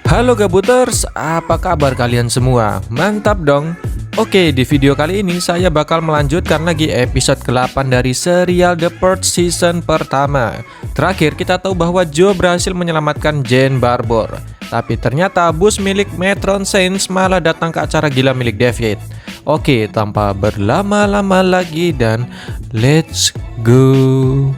Halo Gabuters, apa kabar kalian semua? Mantap dong. Oke, di video kali ini saya bakal melanjutkan lagi episode ke-8 dari serial The Purge season pertama. Terakhir kita tahu bahwa Joe berhasil menyelamatkan Jane Barbour, tapi ternyata bus milik Metron Saints malah datang ke acara gila milik David. Oke, tanpa berlama-lama lagi dan let's go.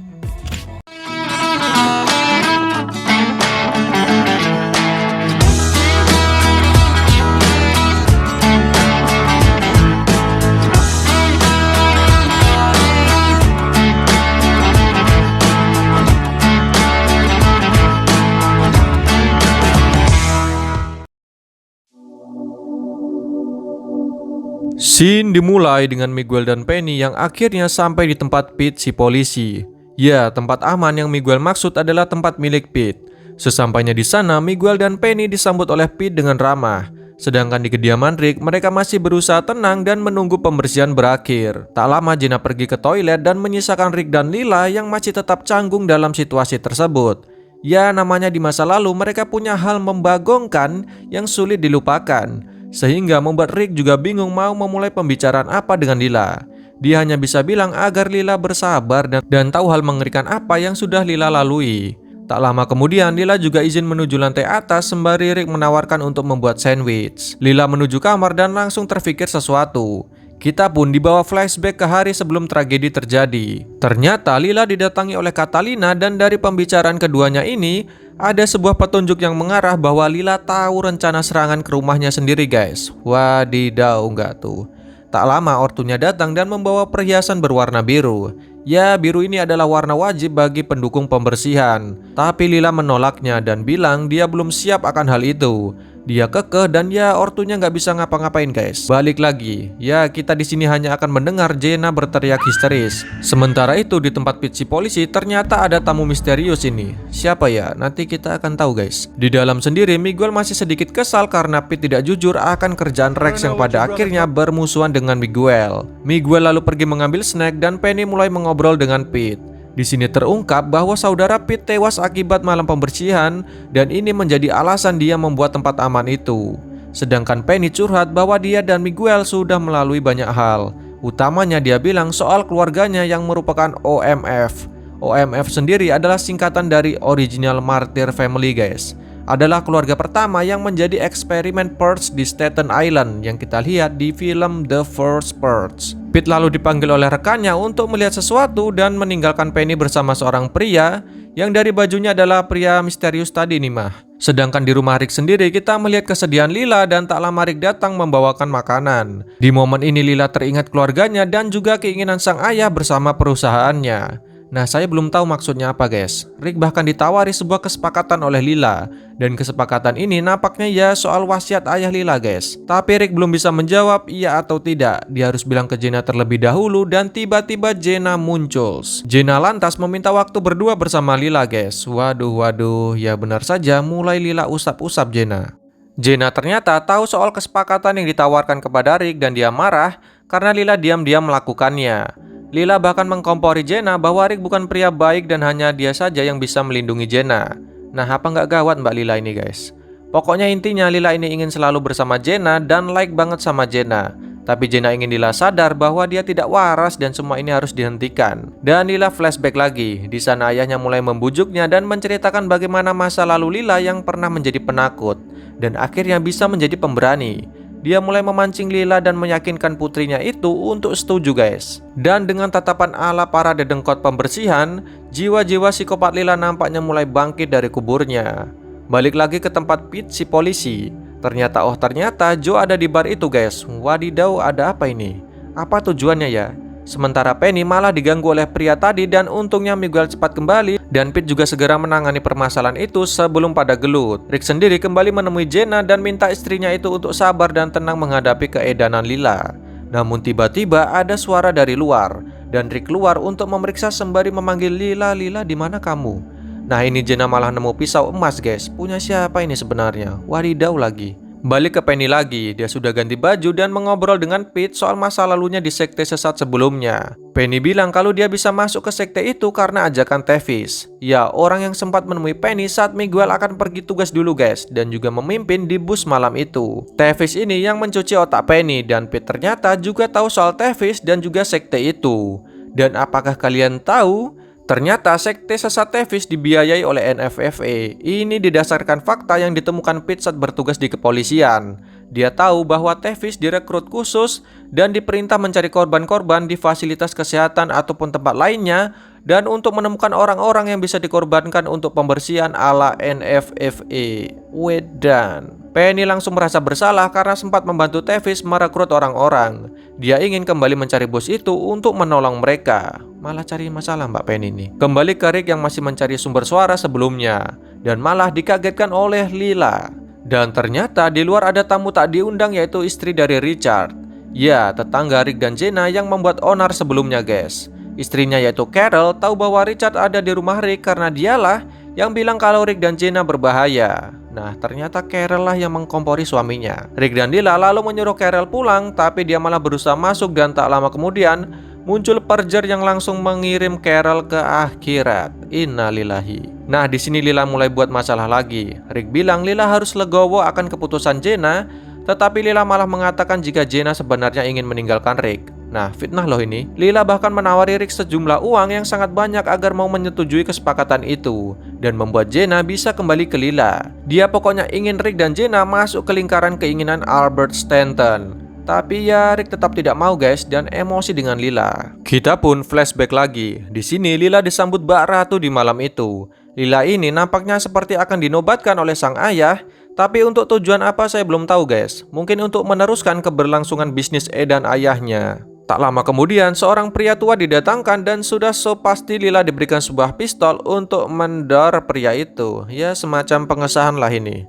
Scene dimulai dengan Miguel dan Penny yang akhirnya sampai di tempat Pete si polisi. Ya, tempat aman yang Miguel maksud adalah tempat milik Pete. Sesampainya di sana, Miguel dan Penny disambut oleh Pete dengan ramah. Sedangkan di kediaman Rick, mereka masih berusaha tenang dan menunggu pembersihan berakhir. Tak lama Jenna pergi ke toilet dan menyisakan Rick dan Lila yang masih tetap canggung dalam situasi tersebut. Ya, namanya di masa lalu mereka punya hal membagongkan yang sulit dilupakan, sehingga membuat Rick juga bingung mau memulai pembicaraan apa dengan Lila. Dia hanya bisa bilang agar Lila bersabar dan tahu hal mengerikan apa yang sudah Lila lalui. Tak lama kemudian Lila juga izin menuju lantai atas sembari Rick menawarkan untuk membuat sandwich. Lila menuju kamar dan langsung terfikir sesuatu. Kita pun dibawa flashback ke hari sebelum tragedi terjadi. Ternyata Lila didatangi oleh Catalina dan dari pembicaraan keduanya ini ada sebuah petunjuk yang mengarah bahwa Lila tahu rencana serangan ke rumahnya sendiri guys. Wadidaw nggak tuh. Tak lama ortunya datang dan membawa perhiasan berwarna biru. Ya, biru ini adalah warna wajib bagi pendukung pembersihan. Tapi Lila menolaknya dan bilang dia belum siap akan hal itu. Dia kekeh dan ya ortunya nggak bisa ngapa-ngapain guys. Balik lagi, ya kita di sini hanya akan mendengar Jenna berteriak histeris. Sementara itu di tempat Pete si polisi ternyata ada tamu misterius ini. Siapa ya? Nanti kita akan tahu guys. Di dalam sendiri Miguel masih sedikit kesal karena Pete tidak jujur akan kerjaan Rex yang pada akhirnya bermusuhan dengan Miguel. Miguel lalu pergi mengambil snack dan Penny mulai mengobrol dengan Pete. Di sini terungkap bahwa saudara Pete tewas akibat malam pembersihan dan ini menjadi alasan dia membuat tempat aman itu. Sedangkan Penny curhat bahwa dia dan Miguel sudah melalui banyak hal. Utamanya dia bilang soal keluarganya yang merupakan OMF. OMF sendiri adalah singkatan dari Original Martyr Family guys. Adalah keluarga pertama yang menjadi eksperimen Purge di Staten Island yang kita lihat di film The First Purge. Pete lalu dipanggil oleh rekannya untuk melihat sesuatu dan meninggalkan Penny bersama seorang pria yang dari bajunya adalah pria misterius tadi nih mah. Sedangkan di rumah Rick sendiri kita melihat kesedihan Lila dan tak lama Rick datang membawakan makanan. Di momen ini Lila teringat keluarganya dan juga keinginan sang ayah bersama perusahaannya. Nah, saya belum tahu maksudnya apa guys. Rick bahkan ditawari sebuah kesepakatan oleh Lila. Dan kesepakatan ini nampaknya ya soal wasiat ayah Lila guys. Tapi Rick belum bisa menjawab iya atau tidak. Dia harus bilang ke Jenna terlebih dahulu dan tiba-tiba Jenna muncul. Jenna lantas meminta waktu berdua bersama Lila guys. Waduh, ya benar saja mulai Lila usap-usap Jenna. Jenna ternyata tahu soal kesepakatan yang ditawarkan kepada Rick dan dia marah karena Lila diam-diam melakukannya. Lila bahkan mengkompori Jenna bahwa Rick bukan pria baik dan hanya dia saja yang bisa melindungi Jenna. Nah, apa nggak gawat Mbak Lila ini guys? Pokoknya intinya Lila ini ingin selalu bersama Jenna dan like banget sama Jenna. Tapi Jenna ingin Lila sadar bahwa dia tidak waras dan semua ini harus dihentikan. Dan Lila flashback lagi. Di sana ayahnya mulai membujuknya dan menceritakan bagaimana masa lalu Lila yang pernah menjadi penakut dan akhirnya bisa menjadi pemberani. Dia mulai memancing Lila dan meyakinkan putrinya itu untuk setuju guys. Dan dengan tatapan ala para dedengkot pembersihan, jiwa-jiwa psikopat Lila nampaknya mulai bangkit dari kuburnya. Balik lagi ke tempat Pete si polisi. Ternyata Joe ada di bar itu guys. Wadidaw, ada apa ini? Apa tujuannya ya? Sementara Penny malah diganggu oleh pria tadi dan untungnya Miguel cepat kembali dan Pete juga segera menangani permasalahan itu sebelum pada gelut. Rick sendiri kembali menemui Jenna dan minta istrinya itu untuk sabar dan tenang menghadapi keedanan Lila. Namun tiba-tiba ada suara dari luar dan Rick keluar untuk memeriksa sembari memanggil Lila, "Lila, di mana kamu?" Nah, ini Jenna malah nemu pisau emas guys. Punya siapa ini sebenarnya? Wadidaw lagi. Balik ke Penny lagi, dia sudah ganti baju dan mengobrol dengan Pete soal masa lalunya di sekte sesat sebelumnya. Penny bilang kalau dia bisa masuk ke sekte itu karena ajakan Tevis. Ya, orang yang sempat menemui Penny saat Miguel akan pergi tugas dulu guys, dan juga memimpin di bus malam itu. Tevis ini yang mencuci otak Penny, dan Pete ternyata juga tahu soal Tevis dan juga sekte itu. Dan apakah kalian tahu? Ternyata sekte sesat Tevis dibiayai oleh NFFA. Ini didasarkan fakta yang ditemukan Pete saat bertugas di kepolisian. Dia tahu bahwa Tevis direkrut khusus dan diperintah mencari korban-korban di fasilitas kesehatan ataupun tempat lainnya, dan untuk menemukan orang-orang yang bisa dikorbankan untuk pembersihan ala NFFA. Wedan. Penny langsung merasa bersalah karena sempat membantu Tevis merekrut orang-orang. Dia ingin kembali mencari bos itu untuk menolong mereka. Malah cari masalah Mbak Penny nih. Kembali ke Rick yang masih mencari sumber suara sebelumnya, dan malah dikagetkan oleh Lila. Dan ternyata di luar ada tamu tak diundang, yaitu istri dari Richard. Ya, tetangga Rick dan Jenna yang membuat onar sebelumnya guys. Istrinya yaitu Carol tahu bahwa Richard ada di rumah Rick karena dialah yang bilang kalau Rick dan Jenna berbahaya. Nah, ternyata Carol lah yang mengkompori suaminya. Rick dan Lila lalu menyuruh Carol pulang, tapi dia malah berusaha masuk, dan tak lama kemudian muncul Perger yang langsung mengirim Carol ke akhirat. Innalillahi. Nah, di sini Lila mulai buat masalah lagi. Rick bilang Lila harus legowo akan keputusan Jenna, tetapi Lila malah mengatakan jika Jenna sebenarnya ingin meninggalkan Rick. Nah, fitnah loh ini. Lila bahkan menawari Rick sejumlah uang yang sangat banyak agar mau menyetujui kesepakatan itu, dan membuat Jenna bisa kembali ke Lila. Dia pokoknya ingin Rick dan Jenna masuk ke lingkaran keinginan Albert Stanton. Tapi ya Rick tetap tidak mau guys, dan emosi dengan Lila. Kita pun flashback lagi. Di sini Lila disambut Mbak Ratu di malam itu. Lila ini nampaknya seperti akan dinobatkan oleh sang ayah. Tapi untuk tujuan apa saya belum tahu guys. Mungkin untuk meneruskan keberlangsungan bisnis dan ayahnya. Tak lama kemudian seorang pria tua didatangkan, dan sudah so pasti Lila diberikan sebuah pistol untuk mendor pria itu. Ya, semacam pengesahan lah ini.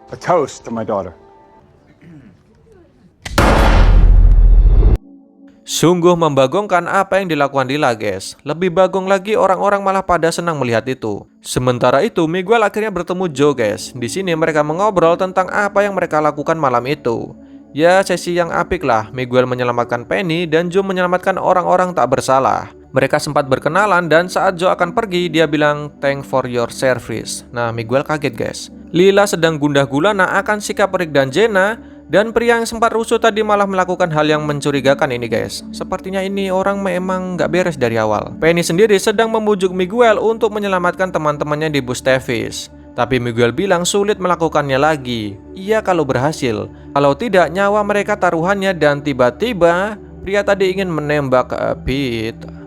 A toast to my daughter. Sungguh membagongkan apa yang dilakukan Lila guys. Lebih bagong lagi, orang-orang malah pada senang melihat itu. Sementara itu Miguel akhirnya bertemu Joe guys. Di sini mereka mengobrol tentang apa yang mereka lakukan malam itu. Ya, sesi yang apik lah. Miguel menyelamatkan Penny dan Joe menyelamatkan orang-orang tak bersalah. Mereka sempat berkenalan, dan saat Joe akan pergi dia bilang thank for your service. Nah, Miguel kaget guys. Lila sedang gundah gulana akan sikap Rick dan Jenna, dan pria yang sempat rusuh tadi malah melakukan hal yang mencurigakan ini guys. Sepertinya ini orang memang gak beres dari awal. Penny sendiri sedang membujuk Miguel untuk menyelamatkan teman-temannya di bus Tevis. Tapi Miguel bilang sulit melakukannya lagi. Iya kalau berhasil. Kalau tidak, nyawa mereka taruhannya, dan tiba-tiba pria tadi ingin menembak Pete.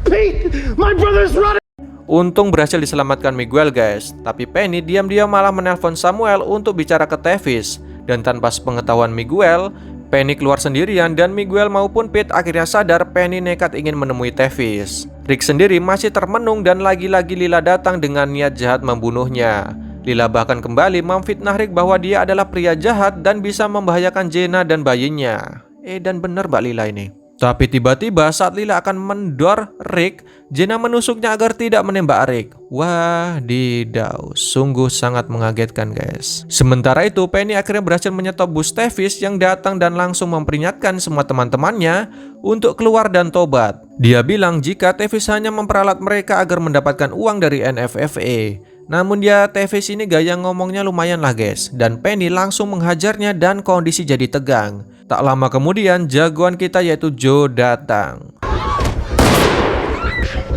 Pete, my brother's running. Untung berhasil diselamatkan Miguel guys. Tapi Penny diam-diam malah menelpon Samuel untuk bicara ke Tevis. Dan tanpa sepengetahuan Miguel, Penny keluar sendirian, dan Miguel maupun Pete akhirnya sadar Penny nekat ingin menemui Tevis. Rick sendiri masih termenung, dan lagi-lagi Lila datang dengan niat jahat membunuhnya. Lila bahkan kembali memfitnah Rick bahwa dia adalah pria jahat dan bisa membahayakan Jenna dan bayinya. Dan bener Mbak Lila ini. Tapi tiba-tiba saat Lila akan mendor Rick, Jenna menusuknya agar tidak menembak Rick. Wah, didau, sungguh sangat mengagetkan guys. Sementara itu Penny akhirnya berhasil menyetop bus Tevis yang datang, dan langsung memperingatkan semua teman-temannya untuk keluar dan tobat. Dia bilang jika Tevis hanya memperalat mereka agar mendapatkan uang dari NFFA. Namun dia Tevis ini gaya ngomongnya lumayan lah guys, dan Penny langsung menghajarnya dan kondisi jadi tegang. Tak lama kemudian jagoan kita yaitu Joe datang.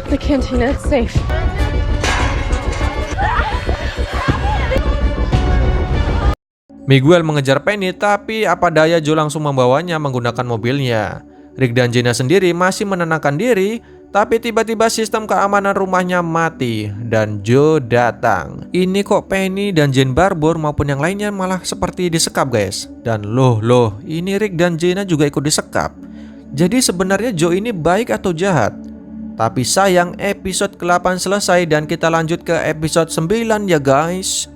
The cantina is safe. Miguel mengejar Penny, tapi apa daya Joe langsung membawanya menggunakan mobilnya. Rick dan Jenna sendiri masih menenangkan diri, tapi tiba-tiba sistem keamanan rumahnya mati dan Joe datang. Ini kok Penny dan Jane Barbour maupun yang lainnya malah seperti disekap guys. Dan loh, ini Rick dan Jenna juga ikut disekap. Jadi sebenarnya Joe ini baik atau jahat? Tapi sayang episode ke-8 selesai, dan kita lanjut ke episode 9 ya guys.